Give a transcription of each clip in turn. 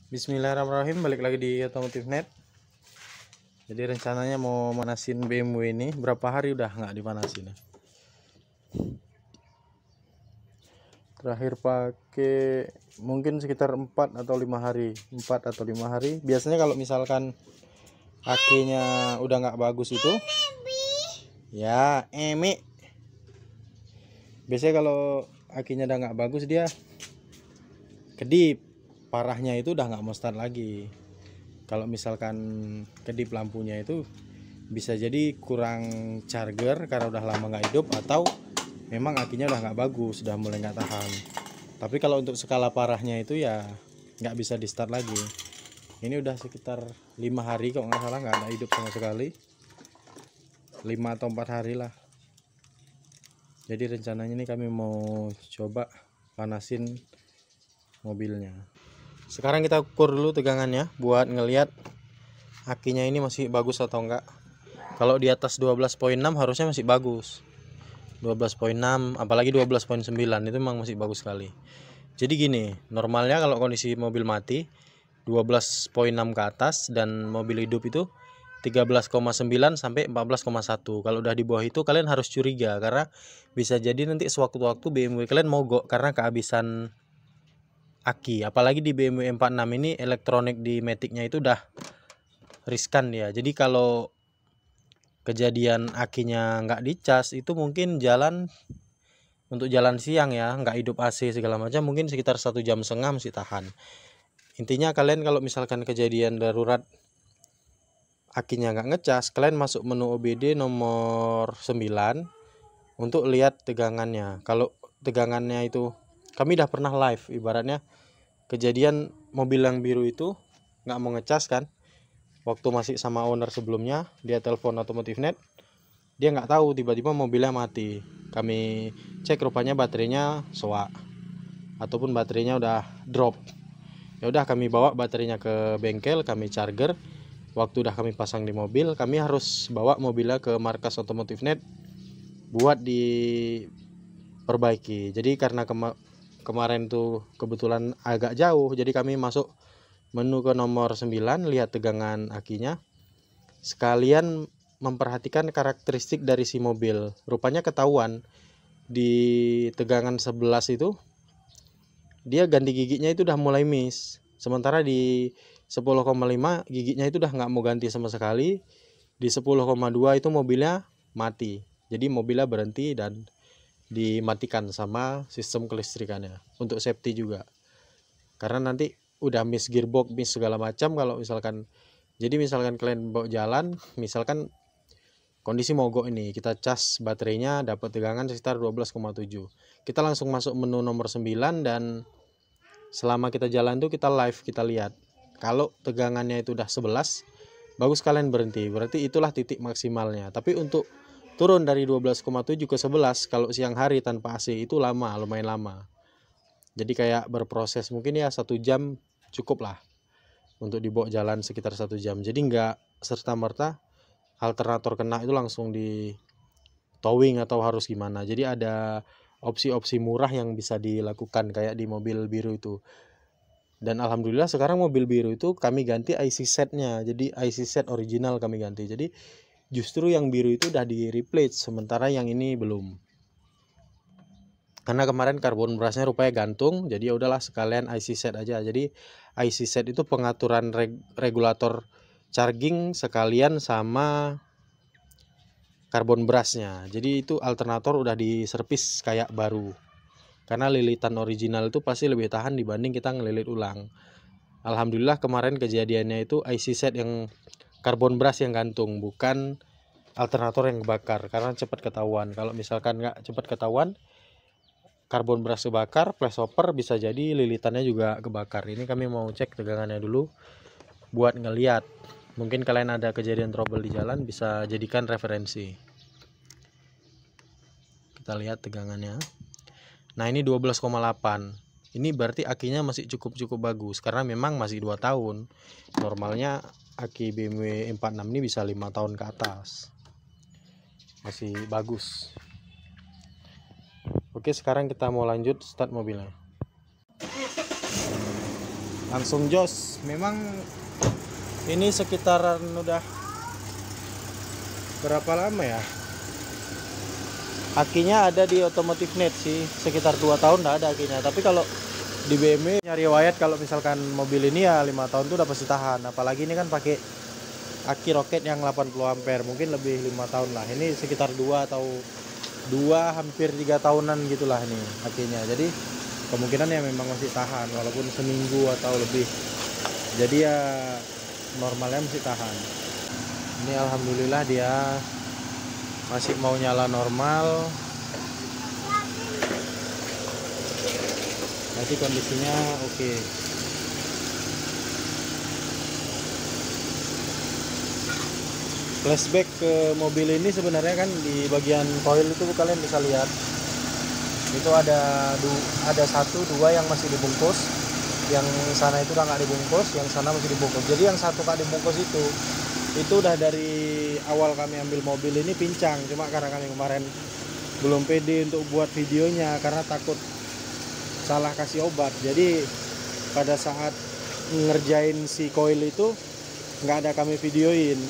Bismillahirrahmanirrahim, balik lagi di Otomotif Net. Jadi rencananya mau manasin BMW ini, berapa hari udah nggak dipanasin ya. Terakhir pakai mungkin sekitar 4 atau 5 hari. Biasanya kalau misalkan akinya udah nggak bagus itu ya biasanya kalau akinya udah nggak bagus dia kedip, parahnya itu udah nggak mau start lagi. Kalau misalkan kedip lampunya itu bisa jadi kurang charger karena udah lama nggak hidup, atau memang akinya udah nggak bagus, sudah mulai nggak tahan. Tapi kalau untuk skala parahnya itu ya nggak bisa di start lagi. Ini udah sekitar 5 hari kalau nggak salah, nggak ada hidup sama sekali. 5 atau 4 hari lah. Jadi rencananya ini kami mau coba panasin mobilnya. Sekarang kita ukur dulu tegangannya buat ngelihat akinya ini masih bagus atau enggak. Kalau di atas 12,6 harusnya masih bagus. 12,6 apalagi 12,9 itu memang masih bagus sekali. Jadi gini, normalnya kalau kondisi mobil mati 12,6 ke atas dan mobil hidup itu 13,9 sampai 14,1. Kalau udah di bawah itu kalian harus curiga, karena bisa jadi nanti sewaktu-waktu BMW kalian mogok karena kehabisan aki. Apalagi di BMW 46 ini elektronik di matic-nya itu udah riskan ya. Jadi kalau kejadian akinya nggak dicas itu mungkin jalan untuk jalan siang ya, nggak hidup AC segala macam, mungkin sekitar 1,5 jam masih tahan. Intinya kalian kalau misalkan kejadian darurat akinya nggak ngecas, kalian masuk menu OBD nomor 9 untuk lihat tegangannya. Kalau tegangannya itu, kami udah pernah live, ibaratnya kejadian mobil yang biru itu nggak mau ngecas kan, waktu masih sama owner sebelumnya, dia telepon Otomotif Net, dia nggak tahu tiba-tiba mobilnya mati. Kami cek rupanya baterainya soak ataupun baterainya udah drop. Ya udah kami bawa baterainya ke bengkel, kami charger. Waktu udah kami pasang di mobil, kami harus bawa mobilnya ke markas Otomotif Net buat diperbaiki. Jadi karena kemarin tuh kebetulan agak jauh, jadi kami masuk menu ke nomor 9, lihat tegangan akinya, sekalian memperhatikan karakteristik dari si mobil. Rupanya ketahuan di tegangan 11 itu dia ganti giginya itu udah mulai miss, sementara di 10,5 giginya itu udah nggak mau ganti sama sekali. Di 10,2 itu mobilnya mati, jadi mobilnya berhenti dan dimatikan sama sistem kelistrikannya untuk safety juga, karena nanti udah miss gearbox, miss segala macam. Kalau misalkan kalian bawa jalan, misalkan kondisi mogok ini, kita cas baterainya, dapat tegangan sekitar 12,7, kita langsung masuk menu nomor 9 dan selama kita jalan tuh kita live, kita lihat kalau tegangannya itu udah 11, bagus kalian berhenti, berarti itulah titik maksimalnya. Tapi untuk turun dari 12,7 ke 11 kalau siang hari tanpa AC itu lama, lumayan lama. Jadi kayak berproses, mungkin ya 1 jam cukup lah untuk dibawa jalan sekitar 1 jam. Jadi nggak serta-merta alternator kena itu langsung di towing atau harus gimana. Jadi ada opsi-opsi murah yang bisa dilakukan kayak di mobil biru itu. Dan alhamdulillah sekarang mobil biru itu kami ganti IC setnya, jadi IC set original kami ganti. Jadi justru yang biru itu udah di replace, sementara yang ini belum. Karena kemarin karbon brusnya rupanya gantung, jadi ya udahlah sekalian IC set aja. Jadi IC set itu pengaturan regulator charging sekalian sama karbon brusnya. Jadi itu alternator udah diservis kayak baru, karena lilitan original itu pasti lebih tahan dibanding kita ngelilit ulang. Alhamdulillah kemarin kejadiannya itu IC set yang karbon brush yang gantung, bukan alternator yang kebakar, karena cepat ketahuan. Kalau misalkan nggak cepat ketahuan, karbon brush kebakar, flashover, bisa jadi lilitannya juga kebakar. Ini kami mau cek tegangannya dulu buat ngeliat, mungkin kalian ada kejadian trouble di jalan, bisa jadikan referensi. Kita lihat tegangannya. Nah ini 12,8. Ini berarti akinya masih cukup bagus, karena memang masih 2 tahun. Normalnya aki BMW 46 ini bisa 5 tahun ke atas, masih bagus. Oke, sekarang kita mau lanjut start mobilnya. langsung jos. Memang ini sekitaran udah berapa lama ya, akinya ada di Automotive Net sih, sekitar 2 tahun udah ada akinya. Tapi kalau di BMW nyari riwayat kalau misalkan mobil ini ya 5 tahun tuh udah pasti tahan. Apalagi ini kan pakai aki roket yang 80 ampere, mungkin lebih 5 tahun lah. Ini sekitar 2 atau 2 hampir 3 tahunan gitulah ini akinya. Jadi kemungkinan ya memang masih tahan walaupun seminggu atau lebih. Jadi ya normalnya masih tahan. Ini alhamdulillah dia masih mau nyala normal. Berarti kondisinya oke. Flashback ke mobil ini sebenarnya kan di bagian coil itu kalian bisa lihat. Itu ada 1, 2 yang masih dibungkus. Yang sana itu udah nggak dibungkus, yang sana masih dibungkus. Jadi yang satu kali dibungkus itu udah dari awal kami ambil mobil ini pincang. Cuma karena kami kemarin belum pede untuk buat videonya karena takut salah kasih obat. Jadi pada saat ngerjain si coil itu nggak ada kami videoin,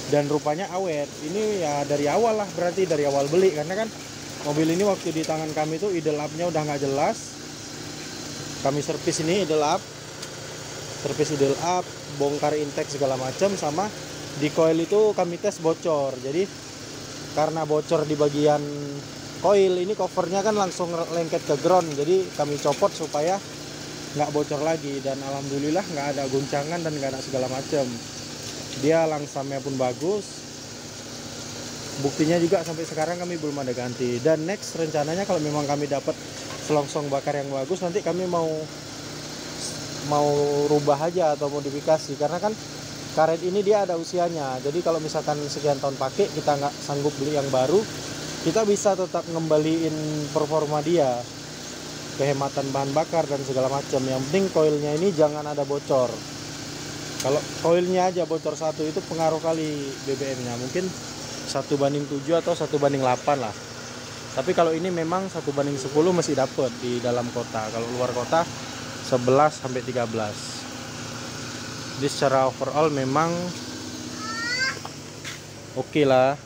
dan rupanya awet. Ini ya dari awal lah, berarti dari awal beli, karena kan mobil ini waktu di tangan kami tuh idle up-nya udah nggak jelas. Kami servis ini idle up, bongkar intake segala macam, sama di coil itu kami tes bocor. Jadi karena bocor di bagian coil ini, covernya kan langsung lengket ke ground, jadi kami copot supaya nggak bocor lagi. Dan alhamdulillah nggak ada guncangan dan nggak ada segala macam. Dia langsamnya pun bagus. Buktinya juga sampai sekarang kami belum ada ganti. Dan next rencananya kalau memang kami dapat selongsong bakar yang bagus, nanti kami mau rubah aja atau modifikasi, karena kan karet ini dia ada usianya. Jadi kalau misalkan sekian tahun pakai kita nggak sanggup beli yang baru, kita bisa tetap ngembaliin performa dia, kehematan bahan bakar dan segala macam. Yang penting koilnya ini jangan ada bocor. Kalau koilnya aja bocor 1 itu pengaruh kali BBM-nya, mungkin 1/7 atau 1/8 lah. Tapi kalau ini memang 1/10 masih dapet di dalam kota. Kalau luar kota 11 sampai 13. Jadi secara overall memang oke lah,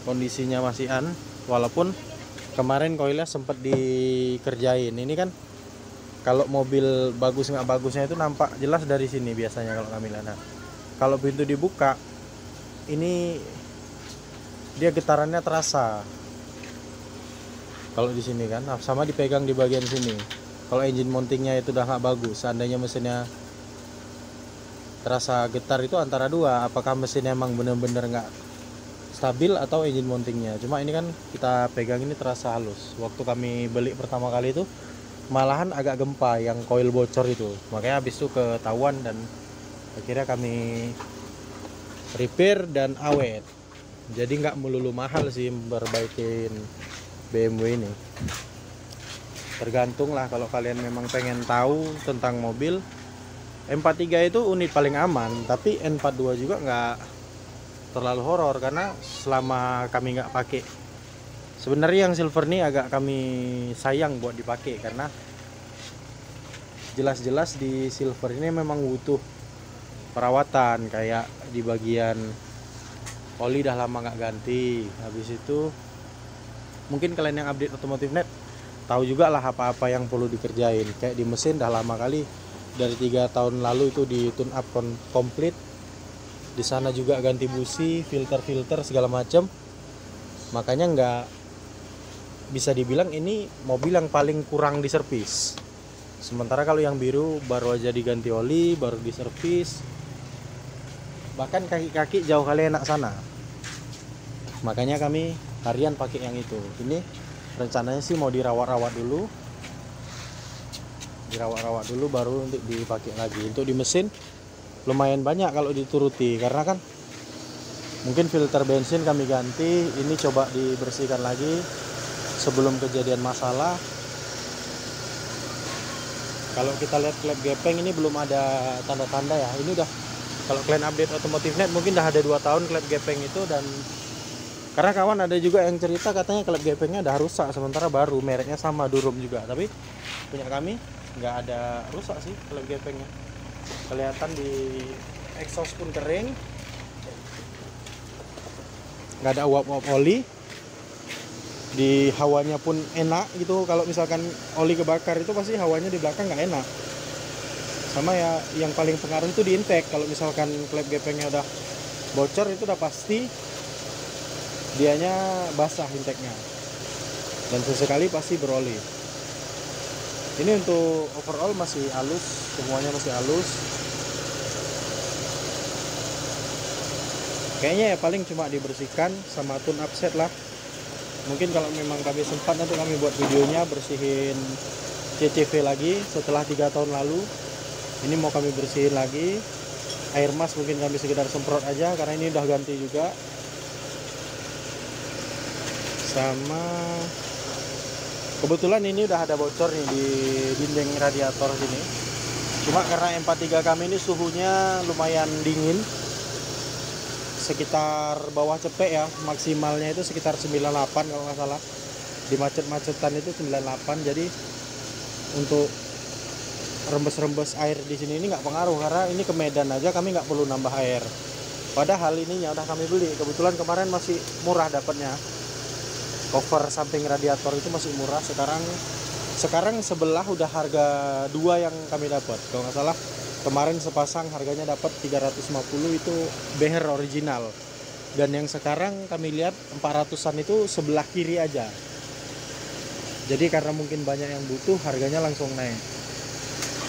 kondisinya masih walaupun kemarin koilnya sempat dikerjain. Ini kan kalau mobil bagus nggak bagusnya itu nampak jelas dari sini biasanya kalau kami lihat. Nah, kalau pintu dibuka ini dia getarannya terasa. Kalau di sini kan, sama dipegang di bagian sini. Kalau engine mountingnya itu udah nggak bagus, seandainya mesinnya terasa getar, itu antara dua, apakah mesinnya emang bener-bener nggak stabil atau engine mountingnya. Cuma ini kan kita pegang ini terasa halus. Waktu kami beli pertama kali itu malahan agak gempa yang coil bocor itu, makanya habis itu ketahuan dan akhirnya kami repair dan awet. Jadi nggak melulu mahal sih perbaikin BMW ini. Tergantung lah, kalau kalian memang pengen tahu tentang mobil, M43 itu unit paling aman, tapi N42 juga nggak terlalu horor karena selama kami nggak pakai. Sebenarnya yang silver ini agak kami sayang buat dipakai karena jelas-jelas di silver ini memang butuh perawatan, kayak di bagian oli dah lama nggak ganti. Habis itu mungkin kalian yang update Automotive Net tahu juga lah apa-apa yang perlu dikerjain. Kayak di mesin dah lama kali, dari 3 tahun lalu itu di tune up komplit. Di sana juga ganti busi, filter segala macam. Makanya nggak bisa dibilang ini mobil yang paling kurang diservis. Sementara kalau yang biru baru aja diganti oli, baru diservis. Bahkan kaki-kaki jauh kali enak sana. Makanya kami harian pakai yang itu. Ini rencananya sih mau dirawat-rawat dulu. Dirawat-rawat dulu baru untuk dipakai lagi. Untuk di mesin lumayan banyak kalau dituruti, karena kan mungkin filter bensin kami ganti. Ini coba dibersihkan lagi sebelum kejadian masalah. Kalau kita lihat klep gepeng ini belum ada tanda-tanda ya. Ini udah, kalau kalian update Automotive Net mungkin udah ada 2 tahun klep gepeng itu. Dan karena kawan ada juga yang cerita katanya klep gepengnya udah rusak, sementara baru, mereknya sama, Durum juga. Tapi punya kami nggak ada rusak sih klep gepengnya. Kelihatan di exhaust pun kering, nggak ada uap-uap oli. Di hawanya pun enak gitu. Kalau misalkan oli kebakar itu pasti hawanya di belakang nggak enak. Sama ya, yang paling pengaruh itu di intake. Kalau misalkan klep gepengnya udah bocor itu udah pasti dianya basah intake-nya, dan sesekali pasti beroli. Ini untuk overall masih halus, semuanya masih halus. Kayaknya ya paling cuma dibersihkan sama tune up set lah. Mungkin kalau memang kami sempat nanti kami buat videonya bersihin CCV lagi setelah 3 tahun lalu. Ini mau kami bersihin lagi. Air mas mungkin kami sekedar semprot aja karena ini udah ganti juga. Sama kebetulan ini udah ada bocor nih di dinding radiator sini. Cuma karena M43 kami ini suhunya lumayan dingin, sekitar bawah cepek ya, maksimalnya itu sekitar 98 kalau nggak salah. Di macet-macetan itu 98, jadi untuk rembes-rembes air di sini ini nggak pengaruh karena ini ke Medan aja kami nggak perlu nambah air. Padahal ininya udah kami beli, kebetulan kemarin masih murah dapatnya. Cover samping radiator itu masih murah. Sekarang sebelah udah harga 2 yang kami dapat. Kalau nggak salah kemarin sepasang harganya dapat 350 itu beher original. Dan yang sekarang kami lihat 400-an itu sebelah kiri aja. Jadi karena mungkin banyak yang butuh, harganya langsung naik.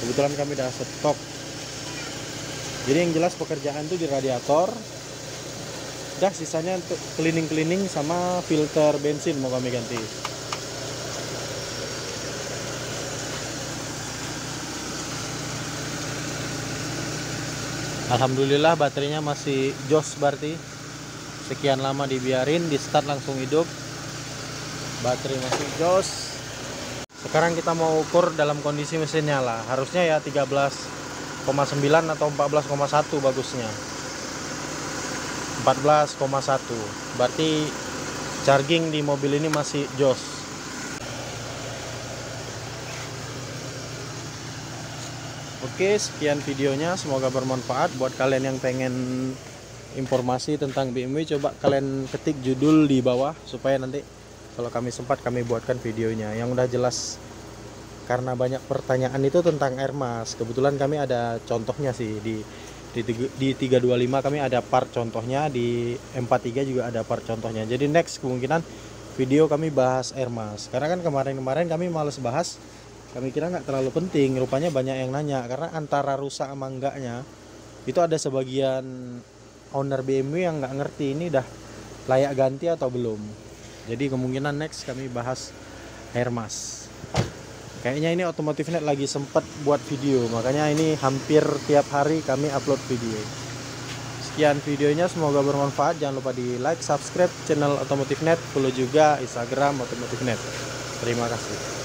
Kebetulan kami udah stok. Jadi yang jelas pekerjaan itu di radiator. Udah sisanya untuk cleaning sama filter bensin mau kami ganti. Alhamdulillah baterainya masih jos, berarti sekian lama dibiarin, di start langsung hidup. Baterai masih jos. Sekarang kita mau ukur dalam kondisi mesin nyala. Harusnya ya 13,9 atau 14,1 bagusnya. 14,1. Berarti charging di mobil ini masih jos. Oke, sekian videonya, semoga bermanfaat buat kalian yang pengen informasi tentang BMW. Coba kalian ketik judul di bawah supaya nanti kalau kami sempat kami buatkan videonya yang udah jelas, karena banyak pertanyaan itu tentang air mas. Kebetulan kami ada contohnya sih di 325 kami ada part contohnya, di M43 juga ada part contohnya. Jadi next kemungkinan video kami bahas air mas, karena kan kemarin kami males bahas, kami kira nggak terlalu penting. Rupanya banyak yang nanya, karena antara rusak sama enggaknya itu ada sebagian owner BMW yang nggak ngerti ini udah layak ganti atau belum. Jadi kemungkinan next kami bahas air mas. Kayaknya ini Otomotif.net lagi sempat buat video, makanya ini hampir tiap hari kami upload video. Sekian videonya, semoga bermanfaat. Jangan lupa di like, subscribe channel Otomotif.net, follow juga Instagram Otomotif.net. Terima kasih.